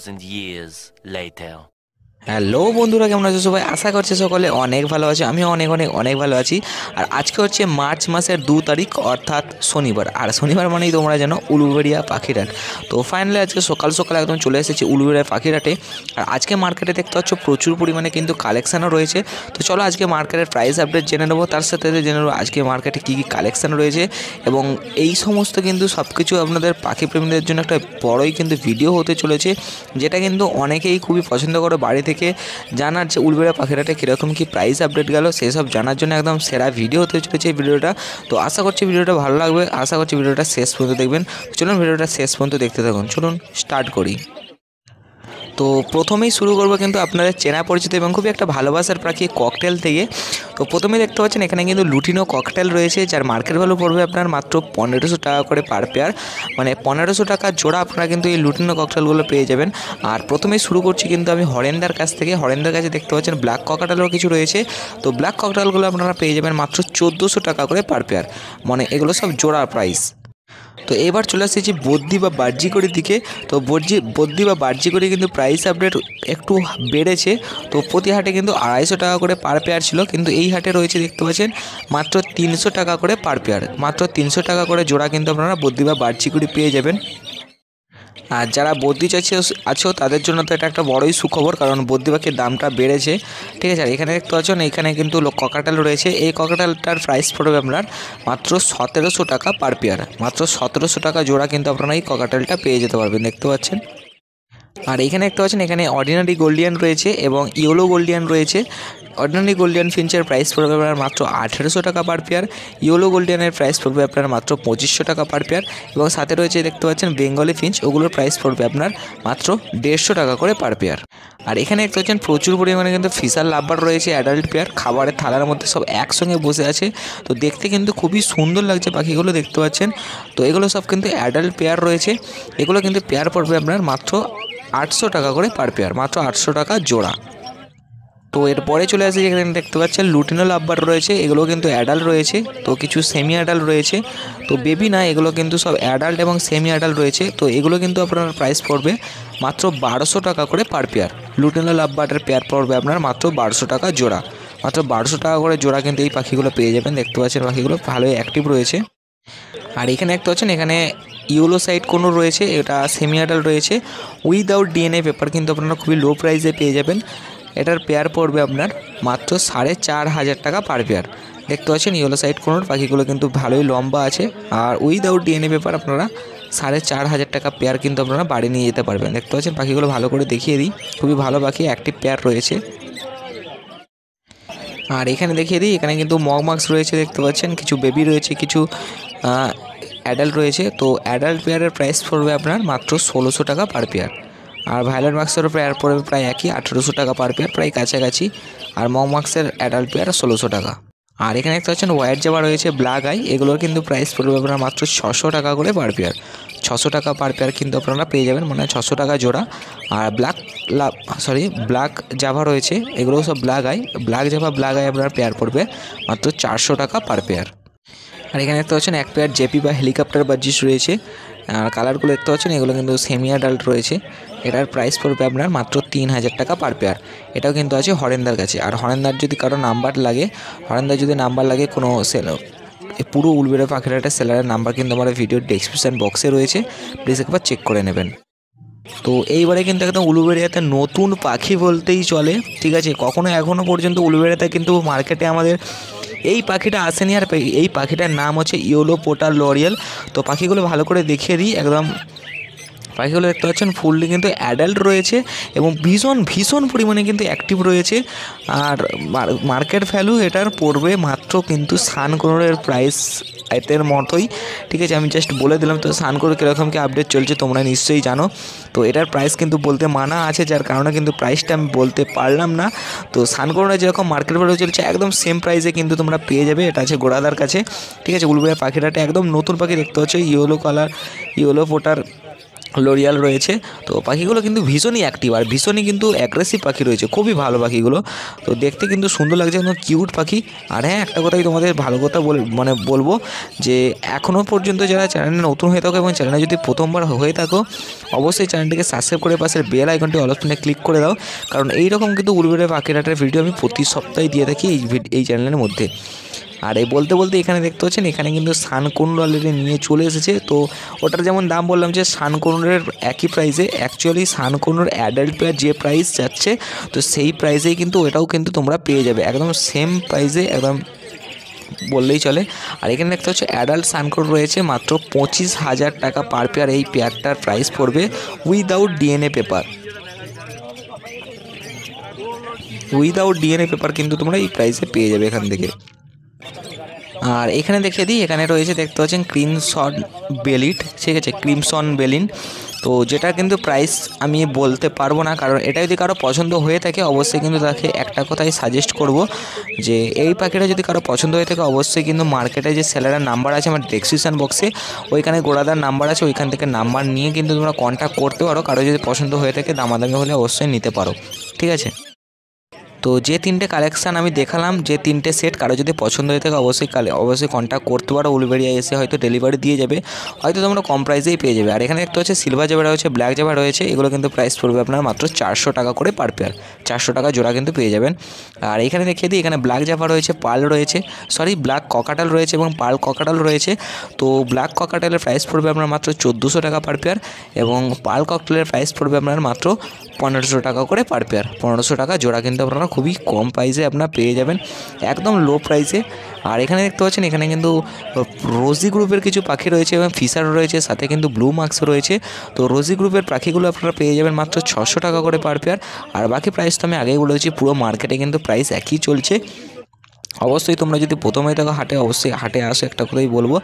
2,000 years later. Hello বন্ধুরা, কেমন আছো সবাই? আশা করছি সকলে অনেক ভালো আছে। আমি অনেক অনেক অনেক ভালো আছি। আর আজকে হচ্ছে মার্চ মাসের 2 তারিখ, অর্থাৎ শনিবার। আর শনিবার মানেই তোমরা জানো উলুবেড়িয়া পাখিরহাট। তো ফাইনালি আজকে সকাল সকাল একদম চলে এসেছি উলুবেড়িয়া পাখিরহাটে। আর আজকে মার্কেটে দেখতে পাচ্ছ প্রচুর পরিমাণে কিন্তু কালেকশানও রয়েছে। তো চলো আজকে মার্কেটের প্রাইস আপডেট জেনে নেবো, তার সাথে জেনে নেবো আজকে মার্কেটে কী কী কালেকশান রয়েছে। এবং এই সমস্ত কিন্তু সব কিছু আপনাদের পাখি প্রেমীদের জন্য একটা বড়ই কিন্তু ভিডিও হতে চলেছে, যেটা কিন্তু অনেকেই খুবই পছন্দ করে বাড়ি থেকে জানার যে উলুবেড়িয়া পাখিরহাটে কীরকম কী প্রাইস আপডেট গেল সেসব জানার জন্য একদম সেরা ভিডিও হতে চলেছে এই ভিডিওটা। তো আশা করছি ভিডিওটা ভালো লাগবে, আশা করছি ভিডিওটা শেষ পর্যন্ত দেখবেন। চলুন ভিডিওটা শেষ পর্যন্ত দেখতে থাকুন, চলুন স্টার্ট করি। তো প্রথমেই শুরু করবো কিন্তু আপনাদের চেনা পরিচিত এবং খুবই একটা ভালোবাসার পাখি ককটেল থেকে। তো প্রথমেই দেখতে পাচ্ছেন এখানে কিন্তু লুটিনো ককটেল রয়েছে, যার মার্কেট ভ্যালু পড়বে আপনার মাত্র 1500 টাকা করে পার পেয়ার, মানে 1500 টাকা জোড়া আপনারা কিন্তু এই লুটিনো ককটেলগুলো পেয়ে যাবেন। আর প্রথমেই শুরু করছি কিন্তু আমি হরেন্দার কাছ থেকে। হরেন্দার কাছে দেখতে পাচ্ছেন ব্ল্যাক ককটেলও কিছু রয়েছে। তো ব্ল্যাক ককটেলগুলো আপনারা পেয়ে যাবেন মাত্র 1400 টাকা করে পার পেয়ার, মানে এগুলো সব জোড়া প্রাইস। তো এবার চলে আসছি বদ্দি বা বার্জিকড়ির দিকে। তো বদ্দি বা বার্জিকড়ি কিন্তু প্রাইস আপডেট একটু বেড়েছে। তো প্রতি হাটে কিন্তু 250 টাকা করে পার পেয়ার ছিল, কিন্তু এই হাটে রয়েছে দেখতে পাচ্ছেন মাত্র 300 টাকা করে পার পেয়ার, মাত্র 300 টাকা করে জোড়া কিন্তু আপনারা বদ্দি বা বার্জিকড়ি পেয়ে যাবেন। আর যারা বদ্দি চাইছে আছো তাদের জন্য তো এটা একটা বড়ই সুখবর, কারণ বদ্দি পাখির দামটা বেড়েছে, ঠিক আছে। আর এখানে দেখতে পাচ্ছেন এখানে কিন্তু ককাটেল রয়েছে। এই ককাটেলটার প্রাইস পড়বে আপনার মাত্র 1700 টাকা পার পেয়ার, মাত্র 1700 টাকা জোড়া কিন্তু আপনারা এই ককাটেলটা পেয়ে যেতে পারবেন, দেখতে পাচ্ছেন। আর এখানে দেখতে পাচ্ছেন এখানে অর্ডিনারি গোল্ডিয়ান রয়েছে এবং ইয়েলো গোল্ডিয়ান রয়েছে। অর্ডিনারি গোল্ডিয়ান ফিঞ্চের প্রাইস পড়বে আপনার মাত্র 1800 টাকা পার পেয়ার, ইয়েলো গোল্ডিয়ানের প্রাইস পড়বে আপনার মাত্র 2500 টাকা পার পেয়ার, এবং সাথে রয়েছে দেখতে পাচ্ছেন বেঙ্গলি ফিঞ্চ, ওগুলোর প্রাইস পড়বে আপনার মাত্র 150 টাকা করে পার পেয়ার। আর এখানে দেখতে পাচ্ছেন প্রচুর পরিমাণে কিন্তু ফিশার লাভবার রয়েছে অ্যাডাল্ট পেয়ার, খাবারের থালার মধ্যে সব একসঙ্গে বসে আছে। তো দেখতে কিন্তু খুবই সুন্দর লাগছে পাখিগুলো, দেখতে পাচ্ছেন। তো এগুলো সব কিন্তু অ্যাডাল্ট পেয়ার রয়েছে, এগুলো কিন্তু পেয়ার পড়বে আপনার মাত্র 800 টাকা করে পার পেয়ার, মাত্র 800 টাকা জোড়া। তো এরপরে চলে আসে যেখানে দেখতে পাচ্ছেন লুটিনো লাভবার রয়েছে, এগুলো কিন্তু অ্যাডাল্ট রয়েছে, তো কিছু সেমি অ্যাডাল্ট রয়েছে, তো বেবি না, এগুলো কিন্তু সব অ্যাডাল্ট এবং সেমি অ্যাডাল্ট রয়েছে। তো এগুলো কিন্তু আপনার প্রাইস পড়বে মাত্র 1200 টাকা করে পার পেয়ার। লুটিনো লাভবারের পেয়ার পড়বে আপনার মাত্র 1200 টাকা জোড়া, মাত্র 1200 টাকা করে জোড়া কিন্তু এই পাখিগুলো পেয়ে যাবেন, দেখতে পাচ্ছেন পাখিগুলো ভালোই অ্যাক্টিভ রয়েছে। আর এখানে দেখতে পাচ্ছেন এখানে ইয়েলো সাইড কোনো রয়েছে, এটা সেমি অ্যাডাল্ট রয়েছে উইদাউট ডিএনএ পেপার, কিন্তু আপনারা খুবই লো প্রাইসে পেয়ে যাবেন। এটার পেয়ার পড়বে আপনার মাত্র 4500 টাকা পার পেয়ার, দেখতে পাচ্ছেন ইয়েলো সাইড কোনোর পাখিগুলো কিন্তু ভালোই লম্বা আছে। আর উইদাউট ডিএনএ পেপার আপনারা 4500 টাকা পেয়ার কিন্তু আপনারা বাড়ি নিয়ে যেতে পারবেন, দেখতে পাচ্ছেন পাখিগুলো ভালো করে দেখিয়ে দিই, খুবই ভালো পাখি, অ্যাক্টিভ পেয়ার রয়েছে। আর এখানে দেখিয়ে দিই এখানে কিন্তু মগমাক্স রয়েছে, দেখতে পাচ্ছেন কিছু বেবি রয়েছে, কিছু অ্যাডাল্ট রয়েছে। তো অ্যাডাল্ট পেয়ারের প্রাইস পড়বে আপনার মাত্র 1600 টাকা পার পেয়ার। আর ভায়োলেট মাক্সেরও পেয়ার পড়বে প্রায় একই 1800 টাকা পার পেয়ার, প্রায় কাছাকাছি। আর মগমাক্সের অ্যাডাল্ট পেয়ার 1600 টাকা। আর এখানে দেখতে পাচ্ছেন হোয়াইট জাবা রয়েছে, ব্ল্যাক আই, এগুলোর কিন্তু প্রাইস পড়বে আপনার মাত্র 600 টাকা করে পার পেয়ার, 600 টাকা পার পেয়ার কিন্তু আপনারা পেয়ে যাবেন, মানে 600 টাকা জোড়া। আর ব্ল্যাক জাভা রয়েছে, এগুলোও সব black eye, black Java black eye আপনার পেয়ার পড়বে মাত্র 400 টাকা পার পেয়ার। আর এখানে দেখতে পাচ্ছেন এক পেয়ার জেপি বা হেলিকপ্টার বাজিস রয়েছে। আর কালারগুলো দেখতে পাচ্ছেন এগুলো কিন্তু সেমি অ্যাডাল্ট রয়েছে, এটার প্রাইস পড়বে আপনার মাত্র 3000 টাকা পার পেয়ার। এটাও কিন্তু আছে হরেন্দার কাছে। আর হরেন্দার যদি কারো নাম্বার লাগে, হরেন্দার যদি নাম্বার লাগে কোনো পুরো উলুবেড়িয়া পাখিরহাটের সেলারের নাম্বার কিন্তু আমার ভিডিওর ডেসক্রিপশন বক্সে রয়েছে, প্লিজ একবার চেক করে নেবেন। তো এইবারে কিন্তু একদম উলুবেড়িয়াতে নতুন পাখি বলতেই চলে, ঠিক আছে। এখনও পর্যন্ত উলুবেড়িয়াতে কিন্তু মার্কেটে আমাদের এই পাখিটা আসেনি। আর এই পাখিটার নাম হচ্ছে ইয়েলো পোটার লরিয়াল। তো পাখিগুলো ভালো করে দেখিয়ে দিই, একদম পাখিগুলো দেখতে পাচ্ছেন ফুললি কিন্তু অ্যাডাল্ট রয়েছে এবং ভীষণ ভীষণ পরিমাণে কিন্তু অ্যাক্টিভ রয়েছে। আর মার্কেট ভ্যালু এটার পড়বে মাত্র কিন্তু সানকোনোরের প্রাইস এর মতোই, ঠিক আছে। আমি জাস্ট বলে দিলাম। তো সানকোনোর কীরকম কি আপডেট চলছে তোমরা নিশ্চয়ই জানো। তো এটার প্রাইস কিন্তু বলতে মানা আছে, যার কারণে কিন্তু প্রাইসটা আমি বলতে পারলাম না। তো সানকোনোর যেরকম মার্কেট ভ্যালু চলছে একদম সেম প্রাইসে কিন্তু তোমরা পেয়ে যাবে, এটা আছে গোড়াদার কাছে, ঠিক আছে। উলুবেড়িয়া পাখিটাটা একদম নতুন পাখি দেখতে হচ্ছে, yellow colour yellow potter lauryl রয়েছে। তো পাখিগুলো কিন্তু ভীষণই অ্যাক্টিভ আর ভীষণই কিন্তু অ্যাগ্রেসিভ পাখি রয়েছে, খুবই ভালো পাখিগুলো। তো দেখতে কিন্তু সুন্দর লাগছে, একদম কিউট পাখি। আর হ্যাঁ, একটা কথাই তোমাদের ভালো কথা বলবো যে এখনও পর্যন্ত যারা চ্যানেলে নতুন হয়ে থাকো এবং চ্যানেলে যদি প্রথমবার হয়ে থাকো, অবশ্যই চ্যানেলটিকে সাবস্ক্রাইব করে পাশের বেল আইকনটি অল অপশনে ক্লিক করে দাও, কারণ এইরকম কিন্তু উলুবেড়িয়া পাখির হাটের ভিডিও আমি প্রতি সপ্তাহে দিয়ে থাকি এই চ্যানেলের মধ্যে। আর এই বলতে বলতে এখানে দেখতে পাচ্ছেন, এখানে কিন্তু সানকুনুর অলরেডি নিয়ে চলে এসেছে। তো ওটার যেমন দাম বললাম যে সানকুনুরের একই প্রাইসে, অ্যাকচুয়ালি সানকুনুর অ্যাডাল্ট পেয়ার যে প্রাইস যাচ্ছে, তো সেই প্রাইসেই কিন্তু এটাও কিন্তু তোমরা পেয়ে যাবে, একদম সেম প্রাইসে, একদম বললেই চলে। আর এখানে দেখতে হচ্ছে অ্যাডাল্ট সানকুনুর রয়েছে মাত্র 25,000 টাকা পার পেয়ার। এই পেয়ারটার প্রাইস পড়বে without DNA paper. Without DNA paper কিন্তু তোমরা এই প্রাইসে পেয়ে যাবে এখান থেকে। আর এখানে দেখিয়ে দিই, এখানে রয়েছে দেখতে পাচ্ছেন ক্রিমসন বেলিট, ঠিক আছে, ক্রিমসন বেলিন। তো যেটা কিন্তু প্রাইস আমি বলতে পারবো না, কারণ এটা যদি কারো পছন্দ হয়ে থাকে অবশ্যই কিন্তু তাকে একটা কথাই সাজেস্ট করব যে এই পাখিটা যদি কারো পছন্দ হয়ে থাকে অবশ্যই কিন্তু মার্কেটে যে সেলারের নাম্বার আছে আমার ডেসক্রিপশন বক্সে, ওইখানে গোড়াদার নাম্বার আছে, ওইখান থেকে নাম্বার নিয়ে কিন্তু তোমরা কন্ট্যাক্ট করতে পারো। কারো যদি পছন্দ হয়ে থাকে দামাদামি হলে অবশ্যই নিতে পারো, ঠিক আছে। তো যে তিনটে কালেকশান আমি দেখালাম, যে তিনটে সেট, কারো যদি পছন্দ হয়ে থাকে অবশ্যই কন্ট্যাক্ট করতে পারো। উলুবেড়িয়া এসে হয়তো ডেলিভারি দিয়ে যাবে, হয়তো তোমরা কম প্রাইসেই পেয়ে যাবে। আর এখানে একটা হচ্ছে সিলভার জাভা রয়েছে, ব্ল্যাক জাভা রয়েছে, এগুলো কিন্তু প্রাইস পড়বে আপনার মাত্র 400 টাকা করে পার পেয়ার, 400 টাকা জোড়া কিন্তু পেয়ে যাবেন। আর এখানে দেখিয়ে দিই, এখানে ব্ল্যাক জাভা রয়েছে, পার্ল রয়েছে, ব্ল্যাক ককাটাল রয়েছে এবং পার্ল ককাটাল রয়েছে। তো ব্ল্যাক ককাটালের প্রাইস পড়বে আপনার মাত্র 1400 টাকা পার পেয়ার এবং পার্ল ককাটালের প্রাইস পড়বে আপনার মাত্র 1500 টাকা করে পার পেয়ার, 1500 টাকা জোড়া কিন্তু আপনারা খুবই কম প্রাইসে আপনারা পেয়ে যাবেন, একদম লো প্রাইসে। আর এখানে দেখতে পাচ্ছেন, এখানে কিন্তু রোজি গ্রুপের কিছু পাখি রয়েছে এবং ফিশার রয়েছে, সাথে কিন্তু ব্লু মার্কসও রয়েছে। তো রোজি গ্রুপের পাখিগুলো আপনারা পেয়ে যাবেন মাত্র 600 টাকা করে পার পেয়ার। আর বাকি প্রাইস তো আমি আগেই বলেছি, পুরো মার্কেটে কিন্তু প্রাইস একই চলছে। অবশ্যই তোমরা যদি প্রথমেই থাকো হাটে, অবশ্যই হাটে আসো, একটা করেই বলবো।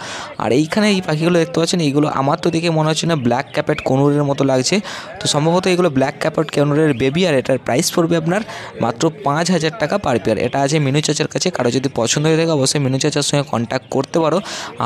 আর এইখানে এই পাখিগুলো দেখতে পাচ্ছেন, এইগুলো আমার তো দেখে মনে হচ্ছে না ব্ল্যাক ক্যাপেট কনুরের মতো লাগছে, তো সম্ভবত এগুলো ব্ল্যাক ক্যাপেট কনুরের বেবি। আর এটার প্রাইস পড়বে আপনার মাত্র 5000 টাকা পার পেয়ার। এটা আছে মিনু চাচার কাছে, কারো যদি পছন্দ হয়ে থাকে অবশ্যই মিনু চাচার সঙ্গে কন্ট্যাক্ট করতে পারো।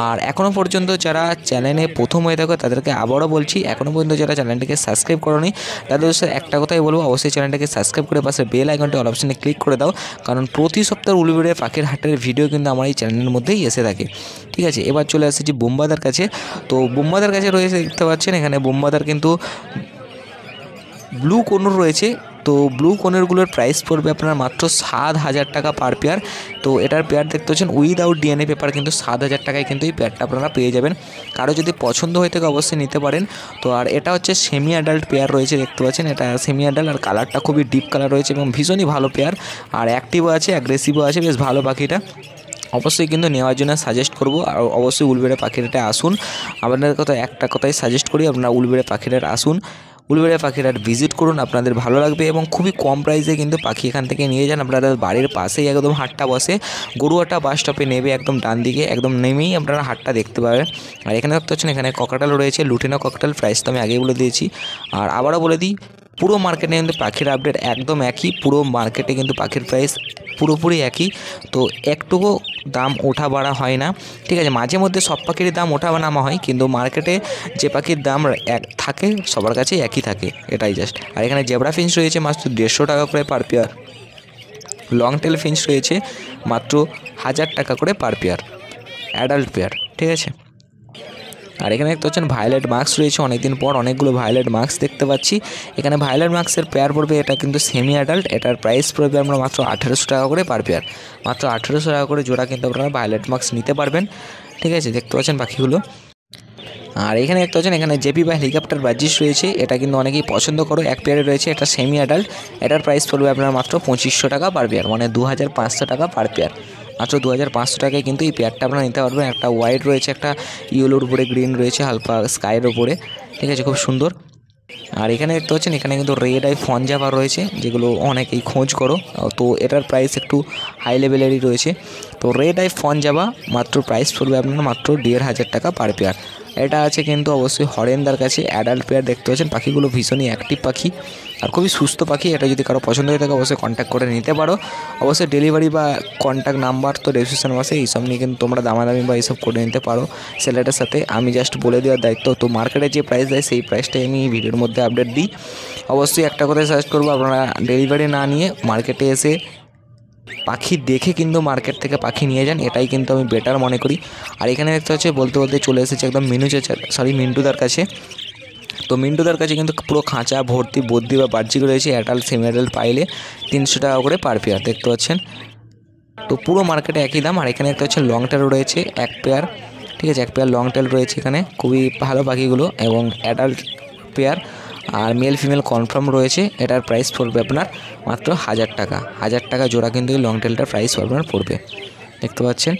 আর এখনও পর্যন্ত যারা চ্যানেলে প্রথম হয়ে থাকো তাদেরকে আবারও বলছি, এখনও পর্যন্ত যারা চ্যানেলটিকে সাবস্ক্রাইব করোনি তাদের একটা কথাই বলবো, অবশ্যই চ্যানেলটাকে সাবস্ক্রাইব করে পাশে বেল আইকনটি অল অপশনে ক্লিক করে দাও, কারণ প্রতি সপ্তাহে উলুবেড়িয়া পাখির হাটের ভিডিও কিন্তু আমার এই চ্যানেলের মধ্যেই এসে থাকে, ঠিক আছে। এবার চলে আসছি বোম্বাদার কাছে। তো বোম্বাদার কাছে রয়েছে দেখতে পাচ্ছেন, এখানে বোম্বাদার কিন্তু ব্লু কনুর রয়েছে। তো ব্লু কনুরগুলোর প্রাইস পড়বে আপনার মাত্র 7000 টাকা পার পেয়ার। তো এটার পেয়ার দেখতে পাচ্ছেন উইদাউট ডিএনএ পেপার, কিন্তু 7000 টাকায় কিন্তু এই পেয়ারটা আপনারা পেয়ে যাবেন। কারো যদি পছন্দ হয়ে থাকে অবশ্যই নিতে পারেন। তো আর এটা হচ্ছে সেমি অ্যাডাল্ট পেয়ার রয়েছে, দেখতে পাচ্ছেন এটা সেমি অ্যাডাল্ট, আর কালারটা খুবই ডিপ কালার রয়েছে এবং ভীষণই ভালো পেয়ার। আর অ্যাক্টিভও আছে, অ্যাগ্রেসিভও আছে, বেশ ভালো পাখিটা। অবশ্যই কিন্তু নেওয়ার জন্য সাজেস্ট করব। আর অবশ্যই উলুবেড়িয়া পাখিরহাটে আসুন, আপনাদের কথা একটা কথাই সাজেস্ট করি, আপনারা উলুবেড়িয়া পাখিরহাট আসুন, উলুবেড়িয়া পাখিরহাট ভিজিট করুন, আপনাদের ভালো লাগবে এবং খুবই কম প্রাইসে কিন্তু পাখি এখান থেকে নিয়ে যান। আপনাদের বাড়ির পাশেই একদম হাটটা বসে, গরুয়াটা বাস স্টপে নেবে একদম ডান দিকে, একদম নেমেই আপনারা হাটটা দেখতে পাবেন। আর এখানে দেখতে পাচ্ছেন, এখানে ককাটাল রয়েছে, লুটিনো ককাটাল, প্রাইস তো আমি আগেই বলে দিয়েছি। আর আবারও বলে দিই, পুরো মার্কেটে কিন্তু পাখির আপডেট একদম একই, পুরো মার্কেটে কিন্তু পাখির প্রাইস পুরোপুরি একই। তো একটুকু দাম ওঠা বাড়া হয় না, ঠিক আছে। মাঝে মধ্যে সব পাখিরই দাম ওঠা বা নামা হয়, কিন্তু মার্কেটে যে পাখির দাম এক থাকে সবার কাছেই একই থাকে, এটাই জাস্ট। আর এখানে জেব্রা ফিঞ্চ রয়েছে মাত্র 150 টাকা করে per pair, long tail Finch রয়েছে মাত্র 1000 টাকা করে পার পেয়ার, অ্যাডাল্ট পেয়ার, ঠিক আছে। আর এখানে দেখতে পাচ্ছেন ভায়োলেট মার্কস রয়েছে, অনেকদিন পর অনেকগুলো ভায়োলেট মার্কস দেখতে পাচ্ছি। এখানে ভায়োলেট মার্কসের পেয়ার পড়বে, এটা কিন্তু সেমি অ্যাডাল্ট, এটার প্রাইস পড়বে আমরা মাত্র 1800 টাকা করে পার পেয়ার, মাত্র 1800 টাকা করে জোড়া কিন্তু আপনারা ভায়োলেট মার্কস নিতে পারবেন, ঠিক আছে। দেখতে পাচ্ছেন পাখিগুলো। আর এখানে দেখতে পাচ্ছেন, এখানে জেপি বা হেলিকপ্টার বাজিস রয়েছে, এটা কিন্তু অনেকেই পছন্দ করো, এক পেয়ারে রয়েছে, এটা সেমি অ্যাডাল্ট, এটার প্রাইস পড়বে আপনার মাত্র 2500 টাকা পার পেয়ার, মানে 2500 টাকা পার পেয়ার, মাত্র 2500 টাকায় কিন্তু এই পেয়ারটা আপনারা নিতে পারবেন। একটা হোয়াইট রয়েছে, একটা ইয়েলোর উপরে গ্রিন রয়েছে, হালকা স্কাইয়ের উপরে, ঠিক আছে, খুব সুন্দর। আর এখানে দেখতে পাচ্ছেন, এখানে কিন্তু রেড আই ফন জাভা রয়েছে, যেগুলো অনেকেই খোঁজ করো, তো এটার প্রাইস একটু হাই লেভেলেরই রয়েছে। তো রেড আই ফন জাভা মাত্র প্রাইস পড়বে আপনার মাত্র 1500 টাকা পার পেয়ার, এটা আছে কিন্তু অবশ্যই হরেন্দার কাছে অ্যাডাল্ট পেয়ার। দেখতে পাচ্ছেন পাখিগুলো ভীষণই অ্যাক্টিভ পাখি আর খুবই সুস্থ পাখি। এটা যদি কারো পছন্দ হয়ে থাকে অবশ্যই কন্ট্যাক্ট করে নিতে পারো। অবশ্যই ডেলিভারি বা কন্ট্যাক্ট নাম্বার তো ডেসক্রিপশন আছে, এইসব নিয়ে কিন্তু তোমরা দামাদামি বা এইসব করে নিতে পারো সেলারের সাথে। আমি জাস্ট বলে দেওয়ার দায়িত্ব। তো মার্কেটে যে প্রাইস দেয় সেই প্রাইসটাই আমি ভিডিওর মধ্যে আপডেট দিই। অবশ্যই একটা কথাই সাজেস্ট করবো, আপনারা ডেলিভারি না নিয়ে মার্কেটে এসে পাখি দেখে কিন্তু মার্কেট থেকে পাখি নিয়ে যান, এটাই কিন্তু আমি বেটার মনে করি। আর এখানে দেখতে হচ্ছে বলতে বলতে চলে এসেছে একদম মিন্টুদার কাছে। তো মিন্টুদার কাছে কিন্তু পুরো খাঁচা ভর্তি বদ্যি বা বাহ্যিক রয়েছে। অ্যাডাল্ট সেমি অ্যাডাল্ট পাইলে 300 টাকা করে পার পেয়ার দেখতে পাচ্ছেন। তো পুরো মার্কেটে একই দাম। আর এখানে একটা হচ্ছে লং টেল রয়েছে এক পেয়ার, ঠিক আছে, এক পেয়ার লং টেল রয়েছে এখানে, খুবই ভালো পাখিগুলো এবং অ্যাডাল্ট পেয়ার আর মেল ফিমেল কনফার্ম রয়েছে। এটার প্রাইস পড়বে আপনার মাত্র 1000 টাকা। 1000 টাকা জোড়া কিন্তু এই লং টেলটার প্রাইস আপনার পড়বে দেখতে পাচ্ছেন।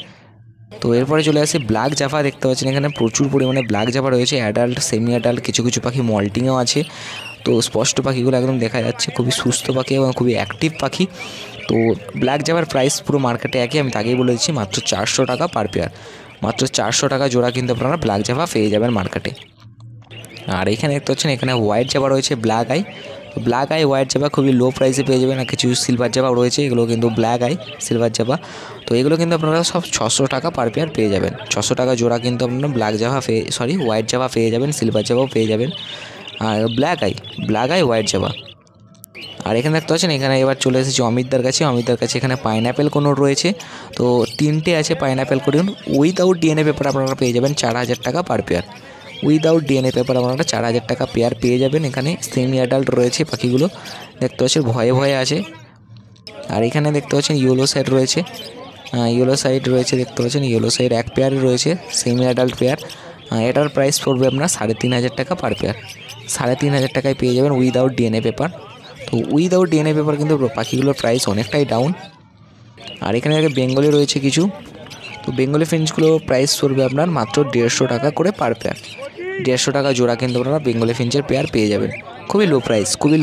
তো এরপরে চলে আসি ব্ল্যাক জাভা। দেখতে পাচ্ছেন এখানে প্রচুর পরিমাণে ব্ল্যাক জাভা রয়েছে, অ্যাডাল্ট সেমি অ্যাডাল্ট, কিছু কিছু পাখি মল্টিংয়েও আছে। তো স্পষ্ট পাখিগুলো একদম দেখা যাচ্ছে, খুবই সুস্থ পাখি এবং খুবই অ্যাক্টিভ পাখি। তো ব্ল্যাক জাভার প্রাইস পুরো মার্কেটে একই, আমি আগেই বলে দিচ্ছি, মাত্র 400 টাকা পার পেয়ার। মাত্র 400 টাকা জোড়া কিন্তু আপনারা ব্ল্যাক জাভা পেয়ে যাবেন মার্কেটে। আর এখানে দেখতে পাচ্ছেন এখানে হোয়াইট জাভা রয়েছে black eye. Black eye white Java খুবই লো প্রাইসে পেয়ে যাবেন। আর কিছু সিলভার জাভাও রয়েছে, এগুলো কিন্তু ব্ল্যাক আই সিলভার জাভা। তো এগুলো কিন্তু আপনারা সব 600 টাকা পার পেয়ার পেয়ে যাবেন। 600 টাকা জোড়া কিন্তু আপনারা ব্ল্যাক জাভা হোয়াইট জাভা পেয়ে যাবেন, সিলভার জাভাও পেয়ে যাবেন। আর ব্ল্যাক আই হোয়াইট জাভা। আর এখানে দেখতে পাচ্ছেন এখানে এবার চলে এসেছি অমিতদার কাছে। অমিতদার কাছে এখানে পাইনঅ্যাপেল কোনোর রয়েছে। তো 3টে আছে পাইনঅ্যাপেল কোন, উইদাউট ডিএনএ পেপার আপনারা পেয়ে যাবেন 4000 টাকা per pair. Without DNA paper আপনারা 4000 টাকা পেয়ার পেয়ে যাবেন। এখানে সেমি অ্যাডাল্ট রয়েছে পাখিগুলো, দেখতে পাচ্ছেন ভয়ে ভয়ে আছে। আর এখানে দেখতে পাচ্ছেন ইয়েলো সাইড রয়েছে, দেখতে পাচ্ছেন ইয়েলো সাইড এক পেয়ার রয়েছে সেমি অ্যাডাল্ট পেয়ার। এটার প্রাইস পড়বে আপনার 3500 টাকা পার পেয়ার। 3500 টাকায় পেয়ে যাবেন উইদাউট ডিএনএ পেপার। তো উইদাউট ডিএনএ পেপার কিন্তু পাখিগুলোর প্রাইস অনেকটাই ডাউন। আর এখানে বেঙ্গলি রয়েছে কিছু। তো বেঙ্গলি ফিঞ্চগুলো প্রাইস পড়বে আপনার মাত্র 150 টাকা করে পার পেয়ার। 150 টাকা জোড়া কিন্তু আপনারা বেঙ্গলি ফিঞ্চের পেয়ার পেয়ে যাবেন। খুবই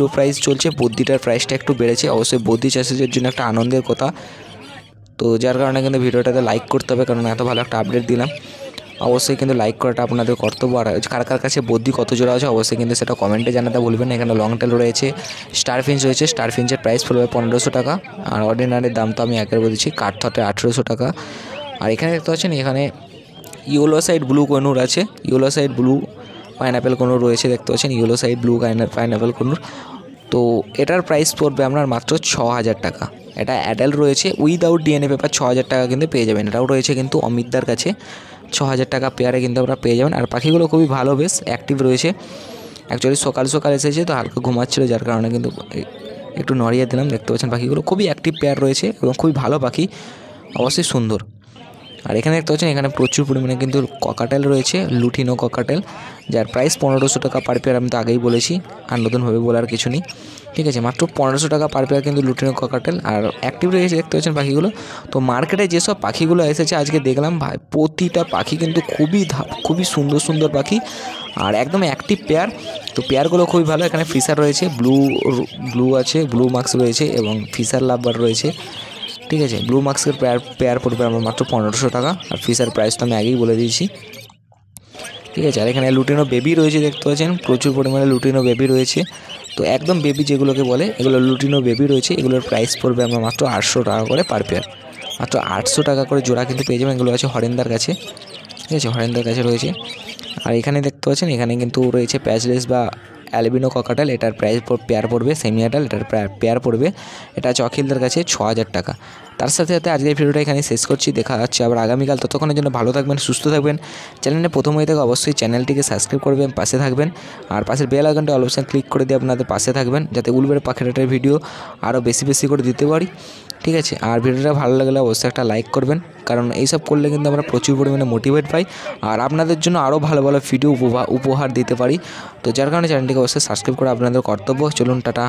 লো প্রাইস চলছে। বদ্যিটার প্রাইসটা একটু বেড়েছে, অবশ্যই বদ্যি চাষিদের জন্য একটা আনন্দের কথা। তো যার কারণে কিন্তু ভিডিওটাতে লাইক করতে হবে, কারণ এত ভালো একটা আপডেট দিলাম। অবশ্যই কিন্তু লাইক করাটা আপনাদের কর্তব্য। আর কার কাছে বদ্যি কত জোড়া আছে অবশ্যই কিন্তু সেটা কমেন্টে জানাতে ভুলবেন না। এখানে লং টেল রয়েছে, স্টার ফিঞ্চ রয়েছে। স্টার ফিঞ্চের প্রাইস পড়বে 1500 টাকা। আর অর্ডিনারির দাম তো আমি আগের বলেছি, কাঠথটে 1800 টাকা। আর এখানে দেখতে পাচ্ছেন এখানে ইয়েলো সাইড ব্লু কনুর আছে, yellow side blue pineapple conure রয়েছে, দেখতে পাচ্ছেন yellow side blue pineapple conure. তো এটার প্রাইস পড়বে আপনার মাত্র 6000 টাকা। এটা অ্যাডাল্ট রয়েছে উইদাউট ডিএনএ পেপার, 6000 টাকা কিন্তু পেয়ে যাবেন। এটাও রয়েছে কিন্তু অমিতদার কাছে, 6000 টাকা পেয়ারে কিন্তু আপনারা পেয়ে যাবেন। আর পাখিগুলো খুবই ভালো, বেশ অ্যাক্টিভ রয়েছে। অ্যাকচুয়ালি সকাল এসেছে তো হালকা ঘুমাচ্ছিল, যার কারণে কিন্তু একটু নড়িয়ে দিলাম। দেখতে পাচ্ছেন পাখিগুলো খুবই অ্যাক্টিভ পেয়ার রয়েছে এবং খুবই ভালো পাখি, অবশ্যই সুন্দর। আর এখানে দেখতে পাচ্ছেন এখানে প্রচুর পরিমাণে কিন্তু ককাটেল রয়েছে, লুটিনো ককাটেল, যার প্রাইস 1500 টাকা পার পেয়ার। আমি তো আগেই বলেছি, আর নতুনভাবে বলার কিছু নেই, ঠিক আছে। মাত্র 1500 টাকা পার পেয়ার কিন্তু লুটিনো ককাটেল। আর অ্যাক্টিভ রয়েছে দেখতে পাচ্ছেন পাখিগুলো। তো মার্কেটে যেসব পাখিগুলো এসেছে আজকে দেখলাম ভাই, প্রতিটা পাখি কিন্তু খুবই সুন্দর পাখি আর একদম অ্যাক্টিভ পেয়ার। তো পেয়ারগুলো খুবই ভালো। এখানে ফিশার রয়েছে, ব্লু আছে, ব্লু মার্কস রয়েছে এবং ফিশার লাভবার রয়েছে, ঠিক আছে। ব্লু মার্কসের পেয়ার পড়বে আমার মাত্র 1500 টাকা। আর ফিশার প্রাইস তো আমি আগেই বলে দিয়েছি, ঠিক আছে। আর এখানে লুটিনো বেবি রয়েছে, দেখতে পাচ্ছেন প্রচুর পরিমাণে লুটিনো বেবি রয়েছে। তো একদম বেবি যেগুলোকে বলে এগুলো লুটিনো বেবি রয়েছে। এগুলোর প্রাইস পড়বে আমার মাত্র 800 টাকা করে পার পেয়ার। মাত্র 800 টাকা করে জোড়া কিন্তু পেয়ে যাবেন। এগুলো আছে হরেন্দার কাছে, ঠিক আছে, হরেন্দার কাছে রয়েছে। আর এখানে দেখতে পাচ্ছেন এখানে কিন্তু রয়েছে প্যাচলেস বা অ্যালবিনো ককাটেল। এটার প্রাইস পেয়ার পড়বে সেমি অ্যাডাল্ট, এটার পেয়ার পড়বে, এটা আছে অখিলদার কাছে 6000 টাকা। তার সাথে সাথে আজকের ভিডিওটা এখানে শেষ করছি। দেখা যাচ্ছে আবার আগামীকাল। ততক্ষণের জন্য ভালো থাকবেন, সুস্থ থাকবেন। চ্যানেলে প্রথম হয়ে থাকে অবশ্যই চ্যানেলটিকে সাবস্ক্রাইব করবেন, পাশে থাকবেন। আর পাশের বেল আইকনটা অল অপশন ক্লিক করে দিয়ে আপনাদের পাশে থাকবেন, যাতে উলবের পাখিটার ভিডিও আরও বেশি করে দিতে পারি, ঠিক আছে। আর ভিডিওটা ভালো লাগলে অবশ্যই একটা লাইক করবেন, কারণ এইসব করলে কিন্তু আমরা প্রচুর পরিমাণে মোটিভেট পাই আর আপনাদের জন্য আরও ভালো ভিডিও উপহার দিতে পারি। তো যার কারণে চ্যানেলটিকে অবশ্যই সাবস্ক্রাইব করা আপনাদের কর্তব্য। চলুন, টাটা।